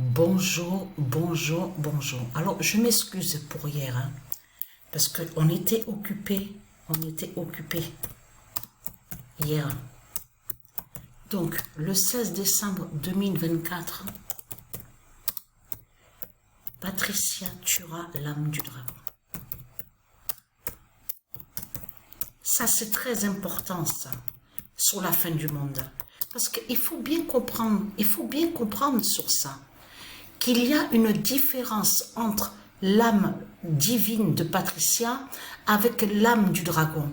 Bonjour, bonjour, bonjour. Alors, je m'excuse pour hier, hein, parce qu'on était occupé, hier. Donc, le 16 décembre 2024, Patricia tuera l'âme du dragon. Ça, c'est très important, ça, sur la fin du monde. Parce qu'il faut bien comprendre sur ça, qu'il y a une différence entre l'âme divine de Patricia avec l'âme du dragon.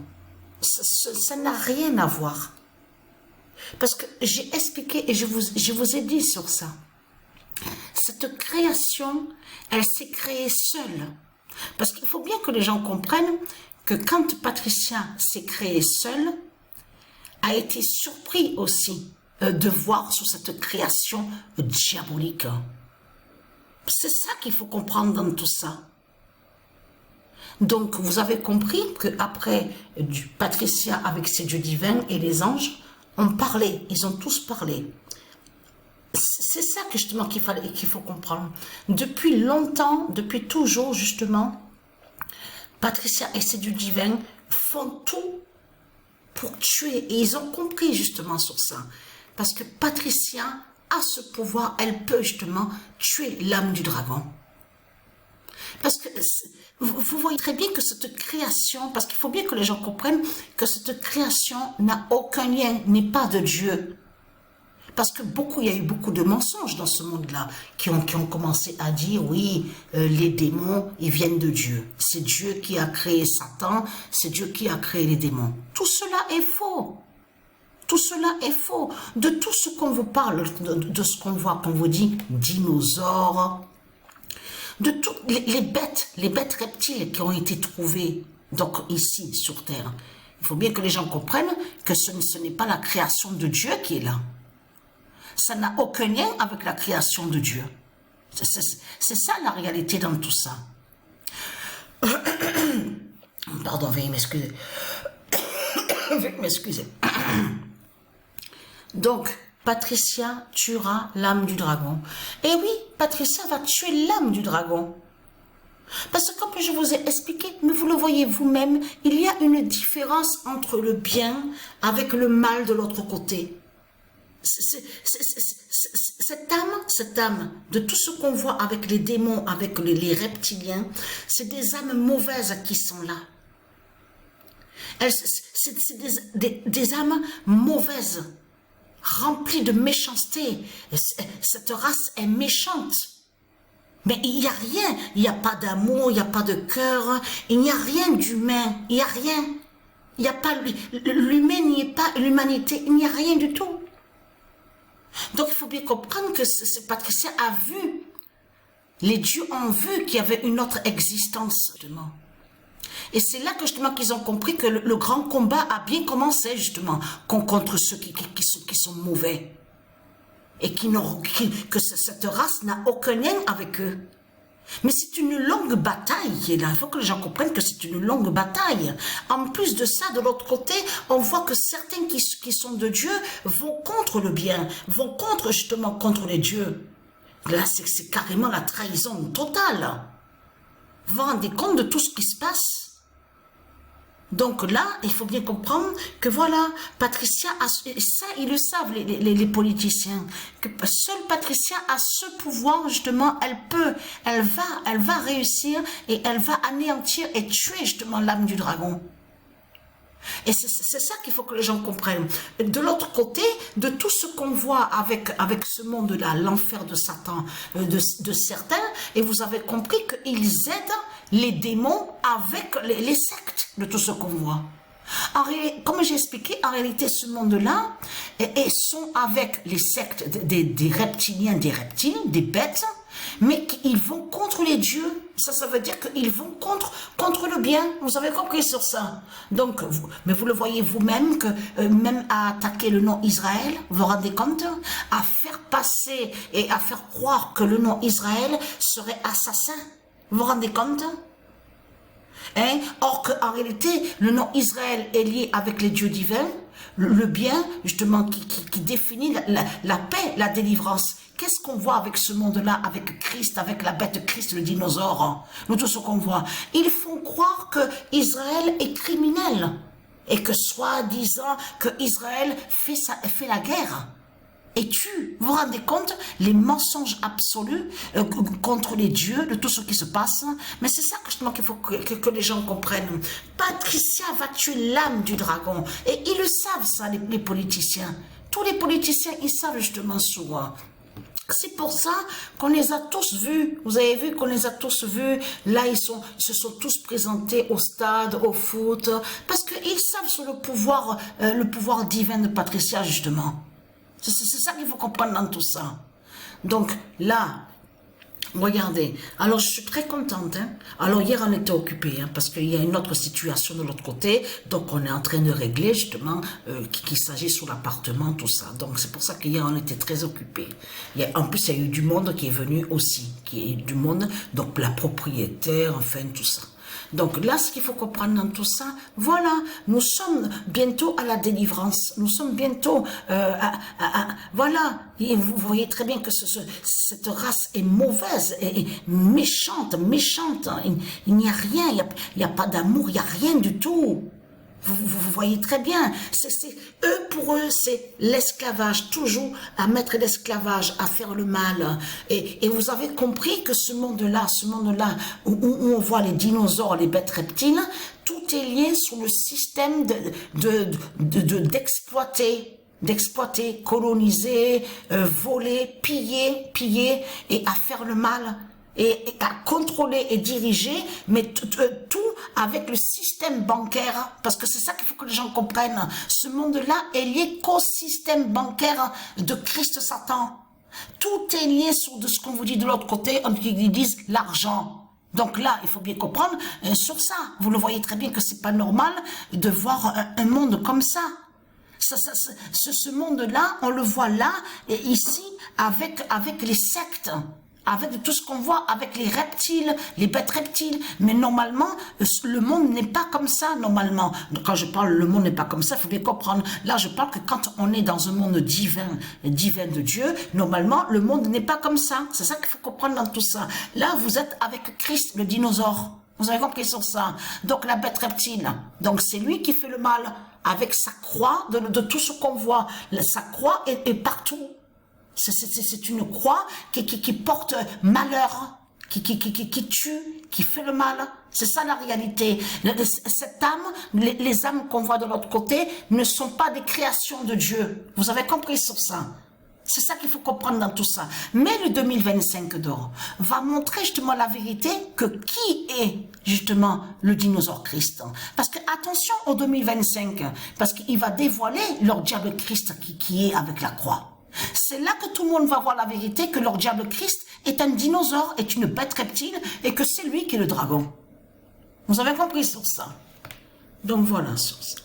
Ça n'a rien à voir. Parce que j'ai expliqué et je vous ai dit sur ça. Cette création, elle s'est créée seule. Parce qu'il faut bien que les gens comprennent que quand Patricia s'est créée seule, a été surpris aussi de voir sur cette création diabolique. C'est ça qu'il faut comprendre dans tout ça. Donc, vous avez compris qu'après Patricia avec ses dieux divins et les anges ont parlé, ils ont tous parlé. C'est ça que justement qu'il faut comprendre. Depuis longtemps, depuis toujours justement, Patricia et ses dieux divins font tout pour tuer. Et ils ont compris justement sur ça. Parce que Patricia a ce pouvoir, elle peut justement tuer l'âme du dragon. Parce que vous voyez très bien que cette création, parce qu'il faut bien que les gens comprennent que cette création n'a aucun lien, n'est pas de Dieu. Parce que il y a eu beaucoup de mensonges dans ce monde-là qui ont commencé à dire, oui, les démons, ils viennent de Dieu. C'est Dieu qui a créé Satan, c'est Dieu qui a créé les démons. Tout cela est faux. Tout cela est faux. De tout ce qu'on vous parle, de ce qu'on voit, qu'on vous dit, dinosaures, de toutes les bêtes reptiles qui ont été trouvées donc ici sur Terre. Il faut bien que les gens comprennent que ce n'est pas la création de Dieu qui est là. Ça n'a aucun lien avec la création de Dieu. C'est ça la réalité dans tout ça. Pardon, veuillez m'excuser. Veuillez m'excuser. Donc, Patricia tuera l'âme du dragon. Et oui, Patricia va tuer l'âme du dragon. Parce que comme je vous ai expliqué, mais vous le voyez vous-même, il y a une différence entre le bien avec le mal de l'autre côté. Cette âme, de tout ce qu'on voit avec les démons, avec les reptiliens, c'est des âmes mauvaises qui sont là. C'est des âmes mauvaises, remplies de méchanceté. Cette race est méchante. Mais il n'y a rien, il n'y a pas d'amour, il n'y a pas de cœur, il n'y a rien d'humain, il n'y a rien. Il n'y a pas l'humain, n'y est pas l'humanité, il n'y a rien du tout. Donc il faut bien comprendre que Patricia a vu, les dieux ont vu qu'il y avait une autre existence, justement. Et c'est là que justement qu'ils ont compris que le grand combat a bien commencé justement contre ceux qui sont mauvais. Et que cette race n'a aucun lien avec eux. Mais c'est une longue bataille qui est là. Il faut que les gens comprennent que c'est une longue bataille. En plus de ça, de l'autre côté, on voit que certains qui sont de Dieu vont contre le bien, vont contre les dieux. Là, c'est carrément la trahison totale. Vous vous rendez compte de tout ce qui se passe? Donc là, il faut bien comprendre que voilà, Patricia a ça, ils le savent les politiciens, que seule Patricia a ce pouvoir justement, elle va réussir et elle va anéantir et tuer justement l'âme du dragon. Et c'est ça qu'il faut que les gens comprennent. De l'autre côté, de tout ce qu'on voit avec ce monde-là, l'enfer de Satan, de certains, et vous avez compris qu'ils aident les démons avec les sectes de tout ce qu'on voit. Comme j'ai expliqué, en réalité, ce monde-là, sont avec les sectes des reptiliens, des reptiles, des bêtes, mais ils vont contre les dieux. Ça veut dire qu'ils vont contre le bien. Vous avez compris sur ça. Donc, mais vous le voyez vous-même que même à attaquer le nom Israël, vous vous rendez compte, à faire passer et à faire croire que le nom Israël serait assassin. Vous vous rendez compte? Or qu'en réalité, le nom Israël est lié avec les dieux divins, Le bien, justement, qui définit la paix, la délivrance. Qu'est-ce qu'on voit avec ce monde-là, avec Christ, avec la bête Christ, le dinosaure, hein? Nous, tout ce qu'on voit. Ils font croire que Israël est criminel et que soi-disant que Israël fait la guerre. Et vous vous rendez compte, les mensonges absolus contre les dieux, de tout ce qui se passe. Mais c'est ça justement qu'il faut que les gens comprennent. Patricia va tuer l'âme du dragon. Et ils le savent ça, les politiciens. Tous les politiciens, ils savent justement souvent. C'est pour ça qu'on les a tous vus. Vous avez vu qu'on les a tous vus. Là, ils se sont tous présentés au stade, au foot. Parce qu'ils savent sur le pouvoir divin de Patricia, justement. C'est ça qu'il faut comprendre dans tout ça. Donc là, regardez. Alors je suis très contente. Hein. Alors hier on était occupés parce qu'il y a une autre situation de l'autre côté. Donc on est en train de régler justement qu'il s'agit sur l'appartement, tout ça. Donc c'est pour ça qu'hier on était très occupés. En plus il y a eu du monde qui est venu aussi. Qui est du monde, donc la propriétaire, enfin tout ça. Donc là, ce qu'il faut comprendre dans tout ça, voilà, nous sommes bientôt à la délivrance, nous sommes bientôt voilà, et vous voyez très bien que cette race est mauvaise, et méchante, il n'y a rien, il n'y a pas d'amour, il n'y a rien du tout. Vous voyez très bien, pour eux, c'est l'esclavage, toujours à mettre l'esclavage, à faire le mal. Et vous avez compris que ce monde-là, où on voit les dinosaures, les bêtes reptiles, tout est lié sur le système d'exploiter, coloniser, voler, piller et à faire le mal. Et à contrôler et diriger, mais tout avec le système bancaire, parce que c'est ça qu'il faut que les gens comprennent. Ce monde-là est lié qu'au système bancaire de Christ Satan. Tout est lié sur de ce qu'on vous dit de l'autre côté, ils disent l'argent. Donc là, il faut bien comprendre sur ça. Vous le voyez très bien que c'est pas normal de voir un monde comme ça. Ce monde-là, on le voit là et ici avec les sectes. Avec tout ce qu'on voit, avec les reptiles, les bêtes reptiles. Mais normalement, le monde n'est pas comme ça, normalement. Donc, quand je parle, le monde n'est pas comme ça, il faut bien comprendre. Là, je parle que quand on est dans un monde divin de Dieu, normalement, le monde n'est pas comme ça. C'est ça qu'il faut comprendre dans tout ça. Là, vous êtes avec Christ, le dinosaure. Vous avez compris sur ça. Donc, la bête reptile. Donc, c'est lui qui fait le mal. Avec sa croix, de tout ce qu'on voit. Sa croix est partout. C'est une croix qui porte malheur, qui tue, qui fait le mal. C'est ça la réalité. Cette âme, les âmes qu'on voit de l'autre côté ne sont pas des créations de Dieu. Vous avez compris sur ça? C'est ça qu'il faut comprendre dans tout ça. Mais le 2025 d'or va montrer justement la vérité que qui est justement le dinosaure Christ. Parce que attention au 2025, parce qu'il va dévoiler leur diable Christ qui est avec la croix. C'est là que tout le monde va voir la vérité que leur diable Christ est un dinosaure, est une bête reptile et que c'est lui qui est le dragon. Vous avez compris sur ça? Donc voilà sur ça.